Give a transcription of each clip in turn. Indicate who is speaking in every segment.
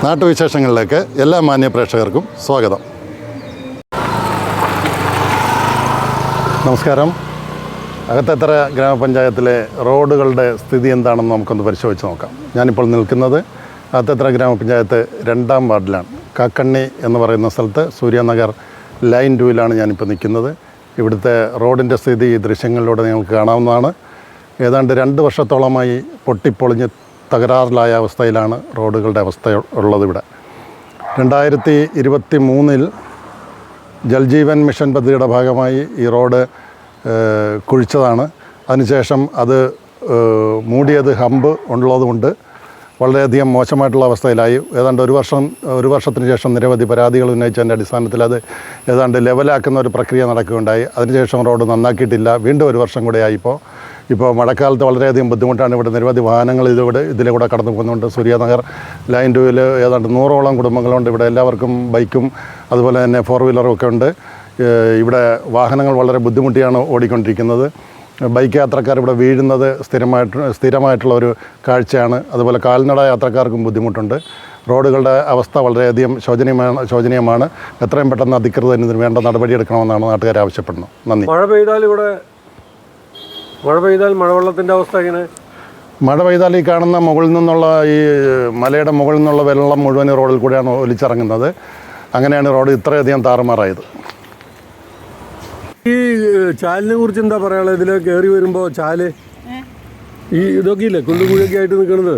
Speaker 1: നാട്ടുവിശേഷങ്ങളിലേക്ക് എല്ലാ മാന്യ പ്രേക്ഷകർക്കും സ്വാഗതം. നമസ്കാരം. അകത്തത്തറ ഗ്രാമപഞ്ചായത്തിലെ റോഡുകളുടെ സ്ഥിതി എന്താണെന്ന് നമുക്കൊന്ന് പരിശോധിച്ച് നോക്കാം. ഞാനിപ്പോൾ നിൽക്കുന്നത് അകത്തത്തറ ഗ്രാമപഞ്ചായത്ത് 2-ാം വാർഡിലാണ്. കാക്കണ്ണി എന്ന് പറയുന്ന സ്ഥലത്ത് സൂര്യനഗർ ലൈൻ 2-ലാണ് ഞാനിപ്പോൾ നിൽക്കുന്നത്. ഇവിടുത്തെ റോഡിൻ്റെ സ്ഥിതി ഈ ദൃശ്യങ്ങളിലൂടെ നിങ്ങൾക്ക് കാണാവുന്നതാണ്. ഏതാണ്ട് 2 വർഷത്തോളമായി പൊട്ടിപ്പൊളിഞ്ഞ് തകരാറിലായ അവസ്ഥയിലാണ് റോഡുകളുടെ അവസ്ഥ ഉള്ളത്. ഇവിടെ 2023-ൽ ജൽജീവൻ മിഷൻ പദ്ധതിയുടെ ഭാഗമായി ഈ റോഡ് കുഴിച്ചതാണ്. അതിനുശേഷം അത് മൂടിയത് ഹമ്പ് ഉള്ളതുകൊണ്ട് വളരെയധികം മോശമായിട്ടുള്ള അവസ്ഥയിലായി. ഏതാണ്ട് ഒരു വർഷത്തിന് ശേഷം നിരവധി പരാതികൾ ഉന്നയിച്ചതിൻ്റെ അടിസ്ഥാനത്തിൽ അത് ഏതാണ്ട് ലെവലാക്കുന്ന ഒരു പ്രക്രിയ നടക്കുകയുണ്ടായി. അതിനുശേഷം റോഡ് നന്നാക്കിയിട്ടില്ല. വീണ്ടും 1 വർഷം കൂടെയായി. ഇപ്പോൾ മഴക്കാലത്ത് വളരെയധികം ബുദ്ധിമുട്ടാണ്. ഇവിടെ നിരവധി വാഹനങ്ങൾ ഇതിലൂടെ കടന്നു പോകുന്നുണ്ട്. സൂര്യനഗർ ലൈൻ 2-ൽ ഏതാണ്ട് 100ഓളം കുടുംബങ്ങളുണ്ട്. ഇവിടെ എല്ലാവർക്കും ബൈക്കും അതുപോലെ തന്നെ 4 വീലറും ഒക്കെ ഉണ്ട്. ഇവിടെ വളരെ ബുദ്ധിമുട്ടിയാണ് ഓടിക്കൊണ്ടിരിക്കുന്നത്. ബൈക്ക് യാത്രക്കാർ ഇവിടെ വീഴുന്നത് സ്ഥിരമായിട്ടുള്ള ഒരു കാഴ്ചയാണ്. അതുപോലെ കാൽനട യാത്രക്കാർക്കും ബുദ്ധിമുട്ടുണ്ട്. റോഡുകളുടെ അവസ്ഥ വളരെയധികം ശോചനീയമാണ്. എത്രയും പെട്ടെന്ന് അധികൃതർ ഇതിന് വേണ്ട നടപടിയെടുക്കണമെന്നാണ് നാട്ടുകാർ ആവശ്യപ്പെടുന്നത്. നന്ദി.
Speaker 2: മഴ പെയ്താൽ മഴവെള്ളത്തിൻ്റെ അവസ്ഥ എങ്ങനെ?
Speaker 1: മഴ പെയ്താൽ ഈ കാണുന്ന മുകളിൽ നിന്നുള്ള ഈ മലയുടെ മുകളിൽ നിന്നുള്ള വെള്ളം മുഴുവൻ റോഡിൽ കൂടെയാണ് ഒലിച്ചിറങ്ങുന്നത്. അങ്ങനെയാണ് റോഡ് ഇത്രയധികം താറുമാറായത്.
Speaker 2: ഈ ചാലിനെ കുറിച്ച് എന്താ പറയാനുള്ളത്? ഇതിൽ കയറി വരുമ്പോൾ ചാല് ഈ ഇതൊക്കെ ഇല്ലേ കുണ്ടുകുഴിയൊക്കെ ആയിട്ട് നിൽക്കുന്നത്?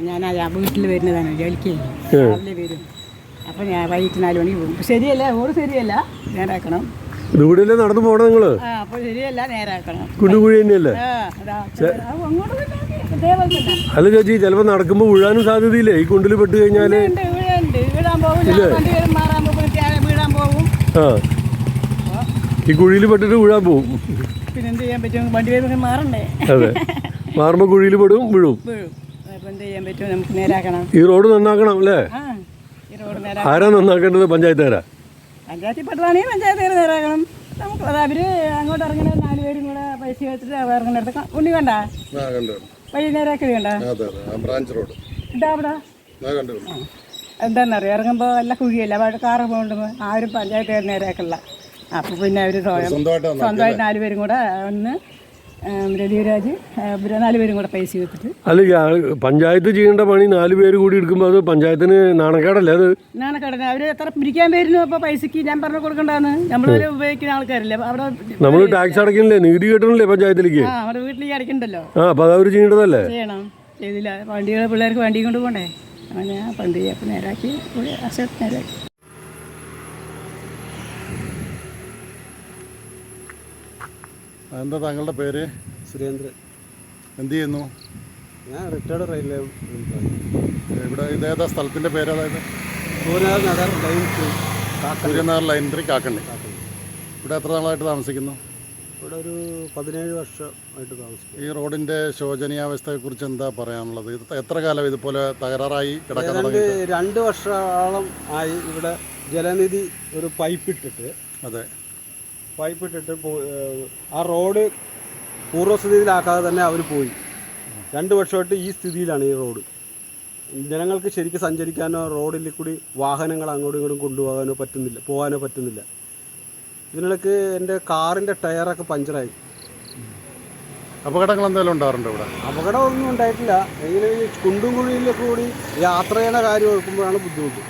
Speaker 3: ഞാൻ വീട്ടിൽ വരുന്നതാണ്, ജോലിക്ക് രാവിലെ വരും. അപ്പം ഞാൻ വൈകിട്ട് 4 മണിക്ക് പോകും. ശരിയല്ല, റോഡ് ശരിയല്ല, നേരാക്കണം.
Speaker 2: ഇതുകൂടെയല്ലേ നടന്നു പോകണം നിങ്ങള്?
Speaker 3: അപ്പോൾ ശരിയല്ല, നേരാക്കണം.
Speaker 2: കുണ്ടുകുഴി തന്നെയല്ലേ? അല്ല ചേച്ചി, ചിലപ്പോൾ നടക്കുമ്പോൾ വീഴാനും സാധ്യതയില്ലേ ഈ കുണ്ടിൽ പെട്ട് കഴിഞ്ഞാല്? ആ, ഈ കുഴിയിൽ പെട്ടിട്ട് വീഴാൻ പോവും.
Speaker 3: പിന്നെന്ത് ചെയ്യാൻ പറ്റും? വണ്ടി വരുമ്പോൾ മാറണ്ടേ?
Speaker 2: അതെ, മാറുമ്പോൾ കുഴിയിൽ പെടും, വീഴും.
Speaker 3: അപ്പം എന്ത് ചെയ്യാൻ പറ്റും? നമുക്ക് നേരാക്കണം.
Speaker 2: ഈ റോഡ് നന്നാക്കണം അല്ലേ?
Speaker 3: ഈ റോഡ് നേരാക്കണം.
Speaker 2: ആരാ നന്നാക്കേണ്ടത്? പഞ്ചായത്തുകാരാ?
Speaker 3: പഞ്ചായത്തിൽ പെട്ടതാണെങ്കിൽ പഞ്ചായത്തുകാർ നേരാക്കണം. നമുക്ക് അത് അവർ അങ്ങോട്ട് ഇറങ്ങുന്ന 4 പേരും കൂടെ പൈസ വെച്ചിട്ട് ഇറങ്ങുന്നിടത്ത് ഉണ്ണി കണ്ട വഴി നേരാക്കി കണ്ട ഇതാ അവിടെ എന്താണെന്നറിയാം. ഇറങ്ങുമ്പോൾ എല്ലാ കുഴിയല്ല, അവിടെ കാറ് പോകുമ്പോൾ ആരും പഞ്ചായത്തുകാർ നേരാക്കില്ല. അപ്പോൾ പിന്നെ അവർ സ്വന്തമായിട്ട് 4 പേരും കൂടെ ഒന്ന് രതിരാജ് 4 പേരും കൂടെ പൈസ വെച്ചിട്ട്.
Speaker 2: അല്ല, പഞ്ചായത്ത് ചെയ്യേണ്ട പണി 4 പേര് കൂടി എടുക്കുമ്പോൾ അത് പഞ്ചായത്തിന് നാണക്കേടല്ലേ? അത്
Speaker 3: നാണക്കേടല്ലേ? അവർ എത്ര പിരിക്കാൻ വരുന്നു? അപ്പോൾ പൈസക്ക് ഞാൻ പറഞ്ഞു കൊടുക്കണ്ടാന്ന്. നമ്മളൊരു ഉപയോഗിക്കുന്ന ആൾക്കാരല്ലേ അവിടെ.
Speaker 2: നമ്മൾ ടാക്സ് അടയ്ക്കണില്ലേ, നികുതി കെട്ടണല്ലേ പഞ്ചായത്തിലേക്ക്?
Speaker 3: അവിടെ വീട്ടിലേക്ക് അടയ്ക്കണ്ടല്ലോ.
Speaker 2: അപ്പോൾ അത് അവർ ചെയ്യേണ്ടതല്ലേ?
Speaker 3: ചെയ്യണം. ചെയ്തില്ല. പിള്ളേർക്ക് വണ്ടി കൊണ്ട് പോകണ്ടേ? അങ്ങനെ പണ്ട് അപ്പം നേരാക്കി നേരാക്കി.
Speaker 1: എന്താ താങ്കളുടെ പേര്?
Speaker 4: സുരേന്ദ്രൻ.
Speaker 1: എന്ത് ചെയ്യുന്നു?
Speaker 4: ഞാൻ റിട്ടയർഡ് റെയിൽവേ.
Speaker 1: ഇവിടെ ഇതേതാ സ്ഥലത്തിൻ്റെ പേര്? അതായത്
Speaker 4: സൂര്യനഗർ ലൈൻ 2,
Speaker 1: സൂര്യനഗർ ലൈൻ 3 കാക്കണ്ണി. ഇവിടെ എത്ര നാളായിട്ട് താമസിക്കുന്നു?
Speaker 4: ഇവിടെ ഒരു 17 വർഷമായിട്ട് താമസിക്കുന്നു.
Speaker 1: ഈ റോഡിൻ്റെ ശോചനീയാവസ്ഥയെക്കുറിച്ച് എന്താ പറയാനുള്ളത്? ഇത് എത്ര കാലം ഇതുപോലെ തകരാറായി കിടക്കുന്നത്?
Speaker 4: 2 വർഷത്തോളം ആയി. ഇവിടെ ജലനിധി ഒരു പൈപ്പിട്ടിട്ട് ആ റോഡ് പൂർവ്വസ്ഥിതിയിലാക്കാതെ തന്നെ അവർ പോയി. 2 വർഷമായിട്ട് ഈ സ്ഥിതിയിലാണ് ഈ റോഡ്. ജനങ്ങൾക്ക് ശരിക്കും സഞ്ചരിക്കാനോ റോഡിൽ കൂടി വാഹനങ്ങൾ അങ്ങോട്ടും ഇങ്ങോട്ടും പോകാനോ പറ്റുന്നില്ല. ഇതിനിടയ്ക്ക് എൻ്റെ കാറിൻ്റെ ടയറൊക്കെ പഞ്ചറായി.
Speaker 1: അപകടങ്ങൾ എന്തെങ്കിലും ഉണ്ടാറുണ്ടോ ഇവിടെ?
Speaker 4: അപകടമൊന്നും ഉണ്ടായിട്ടില്ല. എങ്കിലും ഈ കുണ്ടും കുഴിയിലൊക്കെ കൂടി യാത്ര ചെയ്യുന്ന കാര്യം ഓർക്കുമ്പോഴാണ് ബുദ്ധിമുട്ട്.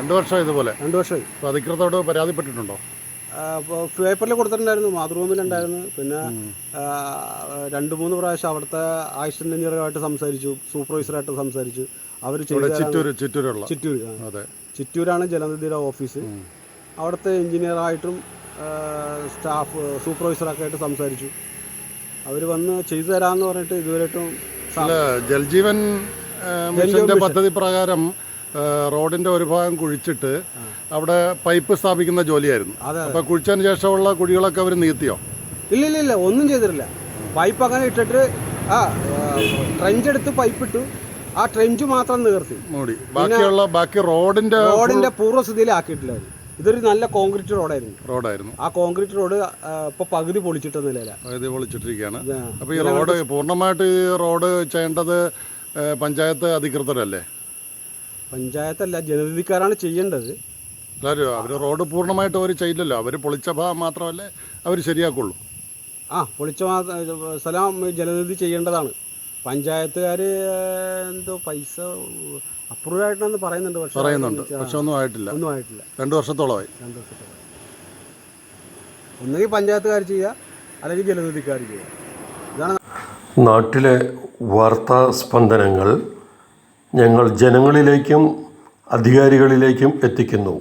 Speaker 1: 2 വർഷം ഇതുപോലെ?
Speaker 4: 2 വർഷമായി.
Speaker 1: അപ്പോൾ അധികൃതരോട് പരാതിപ്പെട്ടിട്ടുണ്ടോ?
Speaker 4: പേപ്പറിൽ കൊടുത്തിട്ടുണ്ടായിരുന്നു, മാതൃഭൂമിയിലുണ്ടായിരുന്നു. പിന്നെ 2-3 പ്രാവശ്യം അവിടുത്തെ ആക്സിഡന്റ് എഞ്ചിനീയറുമായിട്ട് സംസാരിച്ചു, സൂപ്പർവൈസറായിട്ട് സംസാരിച്ചു. അവർ ചിറ്റൂരാണ് ജലനിധിയുടെ ഓഫീസ്. അവിടുത്തെ എഞ്ചിനീയറായിട്ടും സ്റ്റാഫ് സൂപ്പർവൈസറൊക്കെ ആയിട്ട് സംസാരിച്ചു. അവർ വന്ന് ചെയ്തു തരാമെന്ന് പറഞ്ഞിട്ട് ഇതുവരെയായിട്ടും.
Speaker 1: ജൽജീവൻ മിഷന്റെ പദ്ധതി പ്രകാരം റോഡിൻ്റെ ഒരു ഭാഗം കുഴിച്ചിട്ട് അവിടെ പൈപ്പ് സ്ഥാപിക്കുന്ന ജോലിയായിരുന്നു. അപ്പോൾ കുഴിച്ചതിന് ശേഷമുള്ള കുഴികളൊക്കെ അവർ നീത്തിയോ?
Speaker 4: ഇല്ല, ഒന്നും ചെയ്തിട്ടില്ല. പൈപ്പ് അങ്ങനെ ഇട്ടിട്ട് ട്രെഞ്ച് എടുത്ത് പൈപ്പ് ഇട്ടു. ആ ട്രെഞ്ച് മാത്രം നിവർത്തി
Speaker 1: മൂടി. ബാക്കി റോഡിന്റെ
Speaker 4: പൂർവ്വസ്ഥിതിയിലാക്കിയിട്ടില്ല. ഇതൊരു നല്ല കോൺക്രീറ്റ് റോഡായിരുന്നു. ആ കോൺക്രീറ്റ് റോഡ് ഇപ്പോൾ പകുതി പൊളിച്ചിട്ടിരിക്കുകയാണ്.
Speaker 1: അപ്പോൾ ഈ റോഡ് പൂർണ്ണമായിട്ട് ഈ റോഡ് ചെയ്യേണ്ടത് പഞ്ചായത്ത് അധികൃതരല്ലേ?
Speaker 4: പഞ്ചായത്തല്ല, ജനവിധിക്കാരാണ് ചെയ്യേണ്ടത്.
Speaker 1: എല്ലാവരും അവർ റോഡ് പൂർണ്ണമായിട്ട് അവർ ചെയ്യില്ലല്ലോ, അവർ പൊളിച്ച ഭാഗം മാത്രമല്ലേ അവർ ശരിയാക്കുള്ളൂ.
Speaker 4: പൊളിച്ച സ്ഥലം ജനനിധി ചെയ്യേണ്ടതാണ്. പഞ്ചായത്തുകാർ എന്തോ പൈസ അപ്രൂവ് ആയിട്ടാണെന്ന് പറയുന്നുണ്ട്.
Speaker 1: പക്ഷെ ഒന്നും ആയിട്ടില്ല. 2 വർഷത്തോളമായി.
Speaker 4: ഒന്നുകിൽ പഞ്ചായത്തുകാർ ചെയ്യുക, അല്ലെങ്കിൽ ജനനിധിക്കാർ ചെയ്യുക. ഇതാണ്
Speaker 5: നാട്ടിലെ വാർത്താ സ്പന്ദനങ്ങൾ ഞങ്ങൾ ജനങ്ങളിലേക്കും അധികാരികളിലേക്കും എത്തിക്കുന്നു.